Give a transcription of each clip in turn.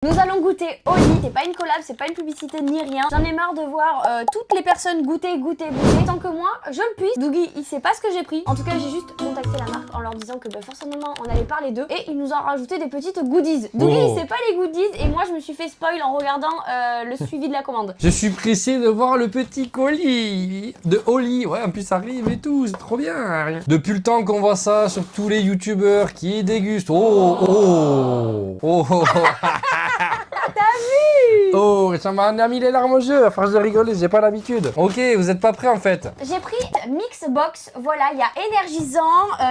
Nous allons goûter Oli, c'est pas une collab, c'est pas une publicité ni rien. J'en ai marre de voir toutes les personnes goûter. Tant que moi, je le puisse. Dougie, il sait pas ce que j'ai pris. En tout cas, j'ai juste contacté la marque en leur disant que forcément on allait parler d'eux. Et ils nous ont rajouté des petites goodies. Dougie, il sait pas les goodies et moi je me suis fait spoil en regardant le suivi de la commande. Je suis pressé de voir le petit colis de Oli. Ouais, en plus ça arrive et tout, c'est trop bien. Depuis le temps qu'on voit ça sur tous les youtubeurs qui dégustent. T'as vu? Oh, ça m'a mis les larmes aux yeux, à force de rigoler, j'ai pas l'habitude. Ok, vous êtes pas prêts en fait? J'ai pris Mix Box, voilà, il y a énergisant,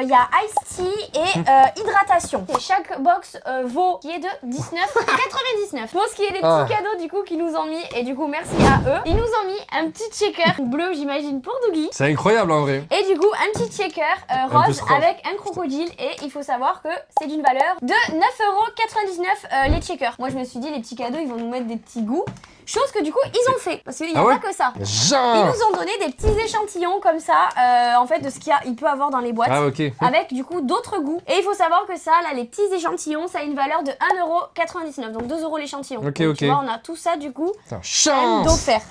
il y a Ice Tea et hydratation. Et chaque box vaut qui est de 19,99. Pour ce qui est des petits cadeaux du coup qu'ils nous ont mis, et du coup merci à eux, ils nous ont mis un petit shaker bleu j'imagine pour Dougie. C'est incroyable en vrai. Et du coup un petit shaker rose avec un crocodile et il faut savoir que c'est d'une valeur de 9,99€ les shakers. Moi je me suis dit les petits cadeaux ils vont nous mettre des petits goûts. Chose que du coup ils ont fait parce qu'il n'y a pas que ça. Ils nous ont donné des petits échantillons comme ça en fait de ce qu'il peut avoir dans les boîtes avec du coup d'autres goûts. Et il faut savoir que ça là les petits échantillons ça a une valeur de 1,99€, donc 2€ l'échantillon. Donc, tu vois on a tout ça du coup d'offert.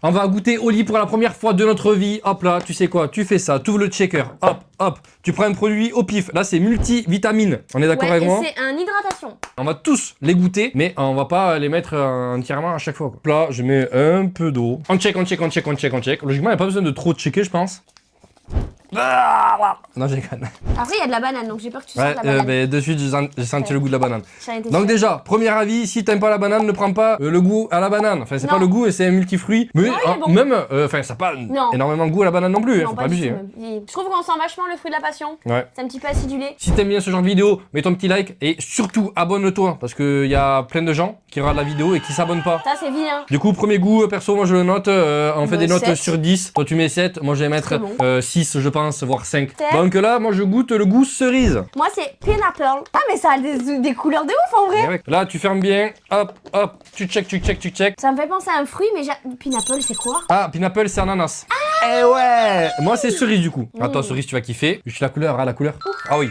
On va goûter Oli pour la première fois de notre vie. Hop là, tu sais quoi, tu fais ça, tu ouvres le shaker, hop, tu prends un produit au pif. Là, c'est multivitamine. On est d'accord avec moi? C'est un hydratation. On va tous les goûter, mais on va pas les mettre entièrement à chaque fois. Là, je mets un peu d'eau. On check. Logiquement, il n'y a pas besoin de trop checker, je pense. Non, j'ai déconne. Après, il y a de la banane, donc j'ai peur que tu sentes la banane. Mais de suite, j'ai senti le goût de la banane. Donc déjà, premier avis, si t'aimes pas la banane, ne prends pas le goût à la banane. Enfin, c'est pas le goût, c'est un multifruit. Mais même, enfin, ça n'a pas énormément de goût à la banane non plus. Faut pas abuser. Je trouve qu'on sent vachement le fruit de la passion. Ouais. C'est un petit peu acidulé. Si t'aimes bien ce genre de vidéo, mets ton petit like et surtout abonne-toi parce qu'il y a plein de gens qui regardent la vidéo et qui s'abonnent pas. Ça, c'est vilain. Du coup, premier goût, perso, moi je le note. On fait des notes 7 sur 10. Toi, tu mets 7. Moi, je vais mettre 6, je pense, voire 5. Donc là, moi je goûte le goût cerise. Moi c'est pineapple. Ah mais ça a des couleurs de ouf en vrai. Là tu fermes bien, hop, tu check. Ça me fait penser à un fruit mais pineapple c'est quoi? Ah, pineapple c'est ananas. Eh ouais. Moi c'est cerise du coup. Attends, cerise tu vas kiffer. Juste la couleur, la couleur. Ah oui.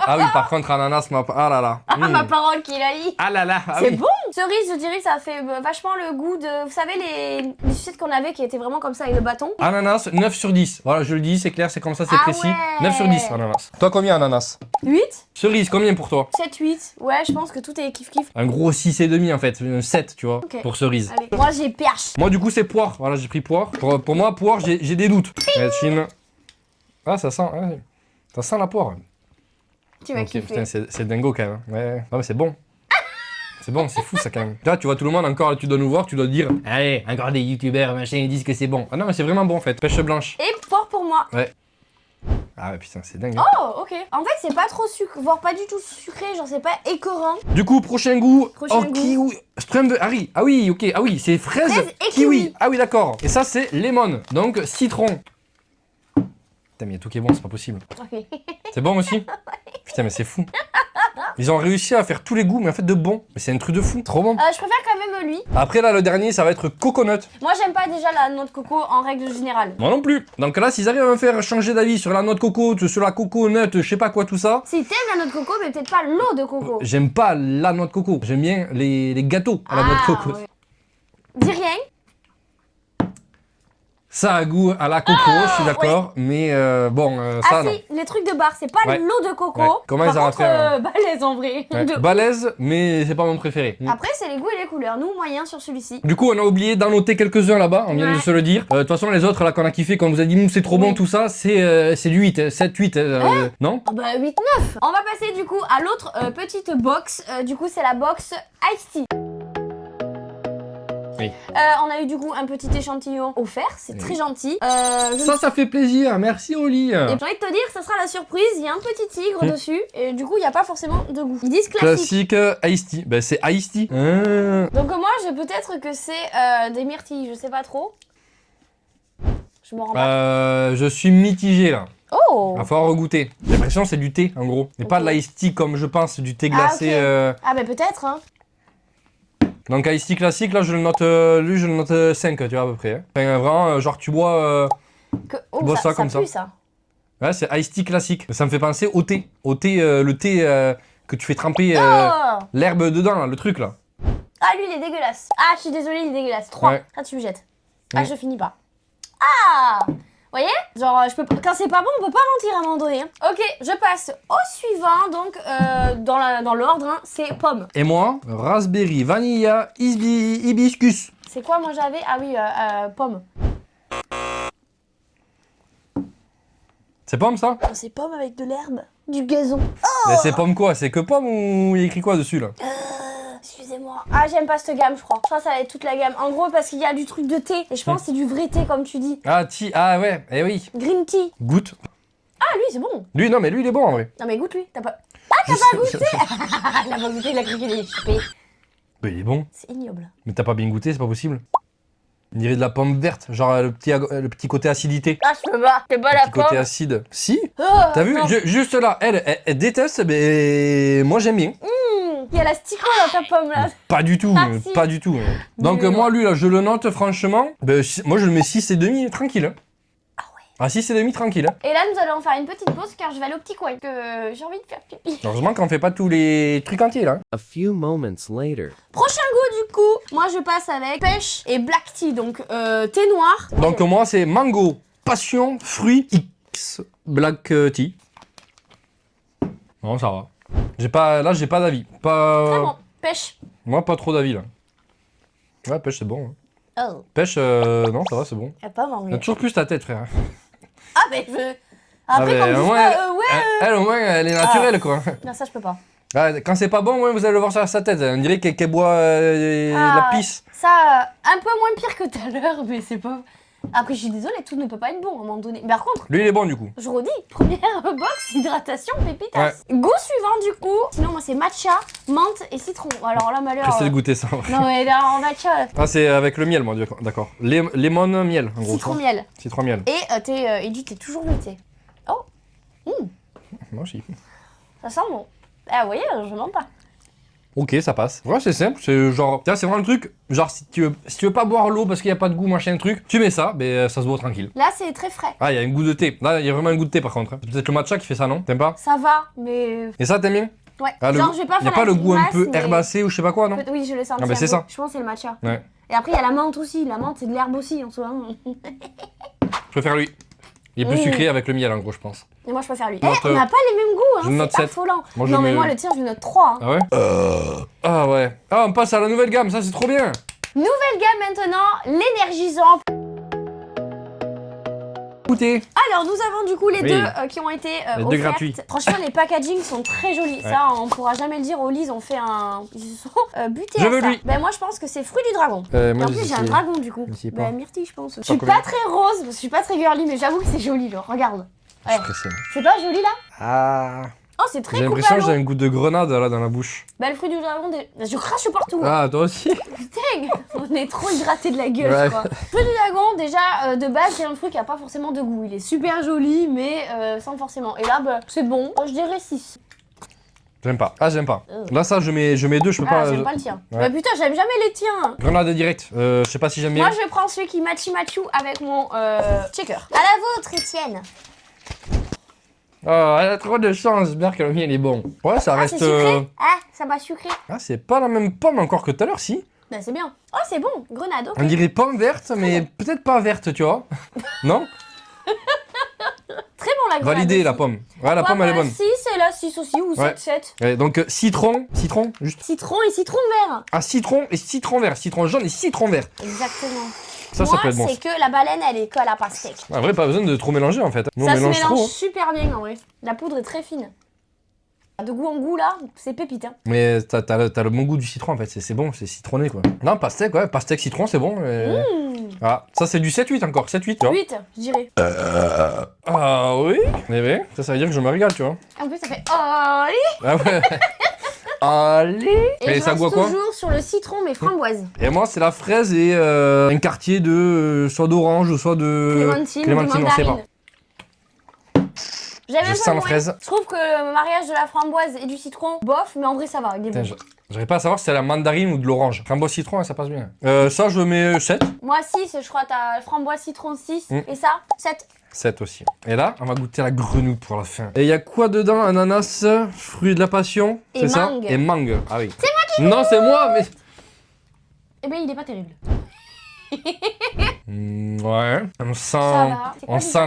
Ah oui, par contre ananas, ah là là. Ma parole qu'il a eu. Ah là là. C'est bon. Cerise, je dirais, ça fait vachement le goût de... Vous savez, les sucettes qu'on avait qui étaient vraiment comme ça avec le bâton. Ananas, 9 sur 10. Voilà, je le dis, c'est clair, c'est comme ça, c'est précis. 9 sur 10, ananas. Toi, combien, ananas? 8. Cerise, combien pour toi? 7, 8. Ouais, je pense que tout est kiff. Un gros 6,5 en fait, 7, tu vois, pour cerise. Allez. Moi, j'ai perche. Moi, du coup, c'est poire. Voilà, j'ai pris poire. Pour moi, poire, j'ai des doutes. Ah, ça sent la poire. Tu vas kiffer. Putain, c'est dingo quand même. Ouais, non mais c'est bon. C'est bon, c'est fou ça quand même. Là, tu vois tout le monde encore, tu dois nous voir, tu dois dire allez, encore des youtubeurs, machin, ils disent que c'est bon. Ah non, mais c'est vraiment bon en fait. Pêche blanche. Et poire pour moi. Ouais. Ah ouais, putain, c'est dingue. Oh, ok. En fait, c'est pas trop sucré, voire pas du tout sucré, genre c'est pas écœurant. Du coup, prochain goût. Kiwi. Strawberry. Ah oui, ok. Ah oui, c'est fraise et kiwi. Ah oui, d'accord. Et ça, c'est lemon. Donc, citron. Putain, mais il y a tout qui est bon, c'est pas possible. Ok. C'est bon aussi? Putain, mais c'est fou. Ils ont réussi à faire tous les goûts, mais en fait de bon. Mais c'est un truc de fou, trop bon. Je préfère quand même lui. Après là, le dernier, ça va être coconut. Moi, j'aime pas déjà la noix de coco en règle générale. Moi non plus. Donc là, s'ils arrivent à me faire changer d'avis sur la noix de coco, sur la coconut, je sais pas quoi, tout ça. Si t'aimes la noix de coco, mais peut-être pas l'eau de coco. J'aime pas la noix de coco. J'aime bien les gâteaux à la noix de coco. Ouais. Dis rien. Ça a goût à la coco, je suis d'accord, mais bon, ça non. Si, les trucs de bar, c'est pas l'eau de coco. Ouais. Comment ils ont fait balèze en vrai. Ouais. Balèze, mais c'est pas mon préféré. Après, c'est les goûts et les couleurs. Nous, moyen sur celui-ci. Du coup, on a oublié d'en noter quelques-uns là-bas, on vient de se le dire. De toute façon, les autres là qu'on a kiffé, quand on vous a dit c'est trop bon tout ça, c'est du 8, 7, 8, non? Bah 8, 9. On va passer du coup à l'autre petite box. Du coup, c'est la box Ice Tea. Oui. On a eu du coup un petit échantillon offert, c'est très gentil. Ça fait plaisir, merci Oli. Et j'ai envie de te dire, ça sera la surprise, il y a un petit tigre dessus, et du coup il n'y a pas forcément de goût. Ils disent classique. Classique Ice Tea, bah c'est Ice Tea. Donc moi, peut-être que c'est des myrtilles, je sais pas trop. Je m'en rends pas. Je suis mitigé là. Oh! Il va falloir regoûter. J'ai l'impression que c'est du thé en gros, et pas de l'ice tea comme je pense, du thé glacé. Ah bah peut-être hein. Donc Ice Tea classique, là je le note, lui je le note 5, tu vois à peu près. Hein. Enfin, vraiment, genre tu bois, tu bois ça comme ça. Pue, ça. Ouais, c'est Ice Tea classique. Ça me fait penser au thé. Au thé, le thé que tu fais tremper l'herbe dedans, là, le truc là. Ah, lui, il est dégueulasse. Ah, je suis désolée, il est dégueulasse. 3. Ouais. Ah, tu me jettes. Ah, je finis pas. Ah! Vous voyez? Genre, quand c'est pas bon, on peut pas mentir à un moment donné. Ok, je passe au suivant. Donc, dans l'ordre, hein, c'est pomme. Et moi, raspberry, vanilla, hibiscus. C'est quoi, moi, j'avais? Ah oui, pomme. C'est pomme, ça? Oh, c'est pomme avec de l'herbe. Du gazon. Oh! Mais c'est pomme quoi? C'est que pomme ou il y a écrit quoi dessus, là? Excusez-moi. Ah, j'aime pas cette gamme, je crois. Je crois que ça va être toute la gamme. En gros, parce qu'il y a du truc de thé. Et je pense que c'est du vrai thé, comme tu dis. Ah ouais, eh oui. Green tea. Goûte. Ah, lui, c'est bon. Lui, non, mais lui, il est bon, en vrai. Non, mais goûte, lui. T'as pas... Ah, t'as pas goûté? Il a pas goûté, il a cru qu'il allait échapper. Mais il est bon. C'est ignoble. Mais t'as pas bien goûté, c'est pas possible. On dirait de la pomme verte, genre le petit côté acidité. Ah, je peux pas. C'est pas la Petit côté pomme. acide. Si. Oh, T'as vu? non. Juste là, elle déteste, mais moi j'aime bien. Il y a la stico dans ta pomme, là. Pas du tout, Ah, si. pas du tout. Donc Nul. moi, lui, là, je le note franchement. Moi, je le mets 6,5 tranquille. Hein. Ah ouais. Ah, 6,5 tranquille. Hein. Et là, nous allons faire une petite pause car je vais aller au petit coin. Que j'ai envie de faire pipi. Heureusement qu'on fait pas tous les trucs entiers, là. A few moments later. Prochain goût, du coup. Moi, je passe avec pêche et black tea. Donc, thé noir. Donc moi, c'est mango, passion, fruits, X, black tea. Non, ça va. J'ai pas d'avis. Pas... Très bon. Pêche. Moi, pas trop d'avis, là. Ouais, pêche, c'est bon. Hein. Oh. Pêche, non, ça va, c'est bon. Elle a pas mangé. T'as toujours plus ta tête, frère. Ah, mais je... Après, mais quand on me au dit moins, pas, ouais. Elle, au moins, elle est naturelle, quoi. Non, ça, je peux pas. Ouais, quand c'est pas bon, ouais, vous allez le voir sur sa tête. On dirait qu'elle boit la pisse. Ça, un peu moins pire que tout à l'heure, mais c'est pas... Après, je suis désolée, tout ne peut pas être bon à un moment donné. Mais par contre, Lui, il est bon, du coup. je redis, première box, hydratation, pépitas. Goût suivant, du coup. Sinon, moi, c'est matcha, menthe et citron. Alors là, malheur... J'essaie de goûter ça. Non, mais là, en matcha... Ah, c'est avec le miel, moi, d'accord. Lemon miel, en gros. Citron miel. Citron miel. Et Edith, t'es toujours goûté. Oh. Moi aussi. Ça sent bon. Ah, vous voyez, je mens pas. Ok, ça passe. Ouais, c'est simple. C'est genre, c'est vraiment le truc. Genre, si tu veux pas boire l'eau parce qu'il y a pas de goût, machin, truc, tu mets ça, mais ça se boit tranquille. Là, c'est très frais. Ah, il y a un goût de thé. Là, il y a vraiment un goût de thé par contre. Hein. C'est peut-être le matcha qui fait ça, non? T'aimes pas? Ça va, mais... Et ça, t'aimes bien? Ouais. Ah, Genre, je vais pas y a faire pas la le goût un grimace, peu mais- herbacé ou je sais pas quoi, non? Oui, je le sens. Ah, bah, c'est ça. Je pense que c'est le matcha. Ouais. Et après, il y a la menthe aussi. La menthe, c'est de l'herbe aussi, en soi. Hein. Je préfère lui. Il est plus sucré avec le miel, en gros, je pense. Et moi, je préfère lui. Je note, On n'a pas les mêmes goûts, je hein. note C'est 7. affolant. Moi, je Non, mais mets- moi, le tien, je lui note 3. Hein. Ah ouais? Ah ouais. Ah, on passe à la nouvelle gamme, ça, c'est trop bien. Nouvelle gamme maintenant, l'énergisant. Écoutez. Alors, nous avons du coup les Oui. deux qui ont été Les deux offertes. gratuits. Franchement, les packagings sont très jolis. Ouais. Ça, on pourra jamais le dire. Au lit, ils ont fait un... Ils se sont butés Je à veux ça. lui. Ben, moi, je pense que c'est fruit du dragon. Moi, Et en plus, j'ai un dragon, du coup. je sais pas. Ben, myrtille, je pense. Je suis combien. pas très rose, parce que je suis pas très girly, mais j'avoue que c'est joli, genre. Regarde. Ouais. Stressé. C'est pas joli, là? Ah. Oh, c'est très J'ai coupé l'impression à que j'ai l'eau. un goût de grenade là dans la bouche. Ben, le fruit du dragon, je crache partout. Ah, toi aussi? Putain, on est trop hydraté de la gueule, Ouais. je crois. Fruit du dragon, déjà, de base, c'est un fruit qui a pas forcément de goût. Il est super joli, mais sans forcément. Et là, bah, c'est bon. Je dirais 6. J'aime pas. Ah, j'aime pas. Là, ça, je mets 2, je peux Ah, pas. j'aime pas le tien. Ouais. Mais putain, j'aime jamais les tiens. Grenade direct. Je sais pas si j'aime bien. Moi, je prends celui qui matchy avec mon checker. À la vôtre, Étienne. Oh, elle a trop de chance. J'espère que le mien il est bon. Ouais, ça Ah, reste. c'est sucré. Ah, ça m'a sucré. Ah, c'est pas la même pomme encore que tout à l'heure, si. Bah, c'est bien. Oh, c'est bon. Grenade, ok. On dirait pomme verte, mais peut-être pas verte, tu vois. Non? Très bon, la grenade. Validé la pomme. Ouais, la pomme elle est bonne. 6 et là 6 aussi, ou Ouais. 7. Ouais, donc citron, juste. Citron et citron vert. Ah, citron et citron vert. Citron jaune et citron vert. Exactement. Ça Moi, peut être bon. c'est que la baleine, elle est que à la pastèque. En vrai, pas besoin de trop mélanger en fait. Nous, Ça on se mélange mélange trop. Hein. super bien en vrai. La poudre est très fine. De goût en goût là, c'est pépite. Hein. Mais t'as le bon goût du citron en fait, c'est bon, c'est citronné quoi. Non, pastèque, ouais, pastèque citron, c'est bon. Ah, ça c'est du 7-8 encore, 7-8, tu vois. 8, je dirais. Ah oui. Eh ben, ça veut dire que je me régale, tu vois. En plus, ça fait oh, Ah ouais. Allez. et je ça reste goûte quoi? toujours sur le citron mais framboise. Et moi, c'est la fraise et un quartier de soit d'orange ou soit de Clémentine, on sait pas. mandarine. J'aime Je un peu sens la moins. fraise. Je trouve que le mariage de la framboise et du citron, bof, mais en vrai ça va, il est bon. J'arrive pas à savoir si c'est la mandarine ou de l'orange. Framboise citron, ouais, ça passe bien. Ça, je mets 7. Moi 6, je crois t'as framboise citron 6 Mm. et ça 7. 7 aussi. Et là, on va goûter la grenouille pour la fin. Et il y a quoi dedans? Ananas, fruit de la passion, c'est ça? Et mangue. Ah oui. C'est moi qui Non, c'est moi, mais... Eh ben, il est pas terrible. Ouais. On sent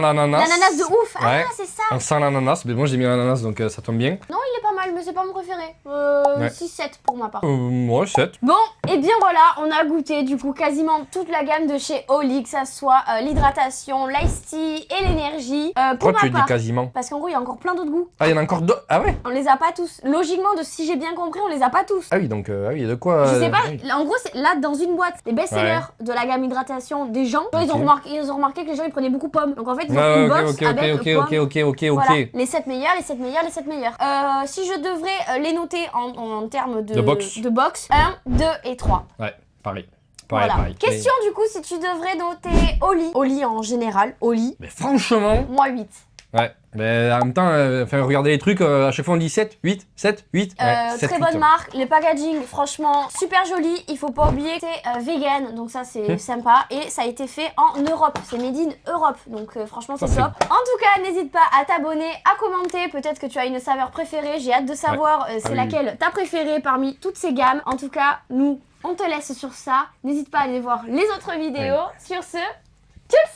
l'ananas. L'ananas de ouf. Ouais. Ah, c'est ça. On sent l'ananas. Mais moi, j'ai mis l'ananas, donc ça tombe bien. Non, il est pas mal, mais c'est pas mon préféré. 6-7 pour ma part. Moi, 7. Bon, et bien voilà, on a goûté du coup quasiment toute la gamme de chez Oli, que ça soit l'hydratation, l'ice tea et l'énergie. Pourquoi tu dis quasiment? Parce qu'en gros, il y a encore plein d'autres goûts. Ah, il y en a encore d'autres? Ah ouais? On les a pas tous. Logiquement, si j'ai bien compris, on les a pas tous. Ah oui, donc, il y a de quoi... Je sais pas, oui. en gros, c'est là dans une boîte, les best-sellers de la gamme hydratation des gens. Ils ont remarqué que les gens ils prenaient beaucoup pommes. Donc en fait, ils ont fait une box avec pommes. Voilà, les 7 meilleurs, les 7 meilleurs, les 7 meilleurs. Si je devrais les noter en termes de box, 1, 2 et 3. Ouais, pareil. Voilà. Question du coup, si tu devrais noter Oli en général, Oli. Mais franchement... Moi 8. Ouais, mais en même temps, regardez les trucs, à chaque fois on dit 7, 8, 7, 8. Ouais, 7, très 8. bonne marque, les packaging, franchement, super joli. Il faut pas oublier que c'est vegan, donc ça c'est sympa. Et ça a été fait en Europe, c'est made in Europe, donc franchement c'est top. En tout cas, n'hésite pas à t'abonner, à commenter. Peut-être que tu as une saveur préférée, j'ai hâte de savoir c'est laquelle ta préférée parmi toutes ces gammes. En tout cas, nous, on te laisse sur ça. N'hésite pas à aller voir les autres vidéos. Sur ce, tchuss!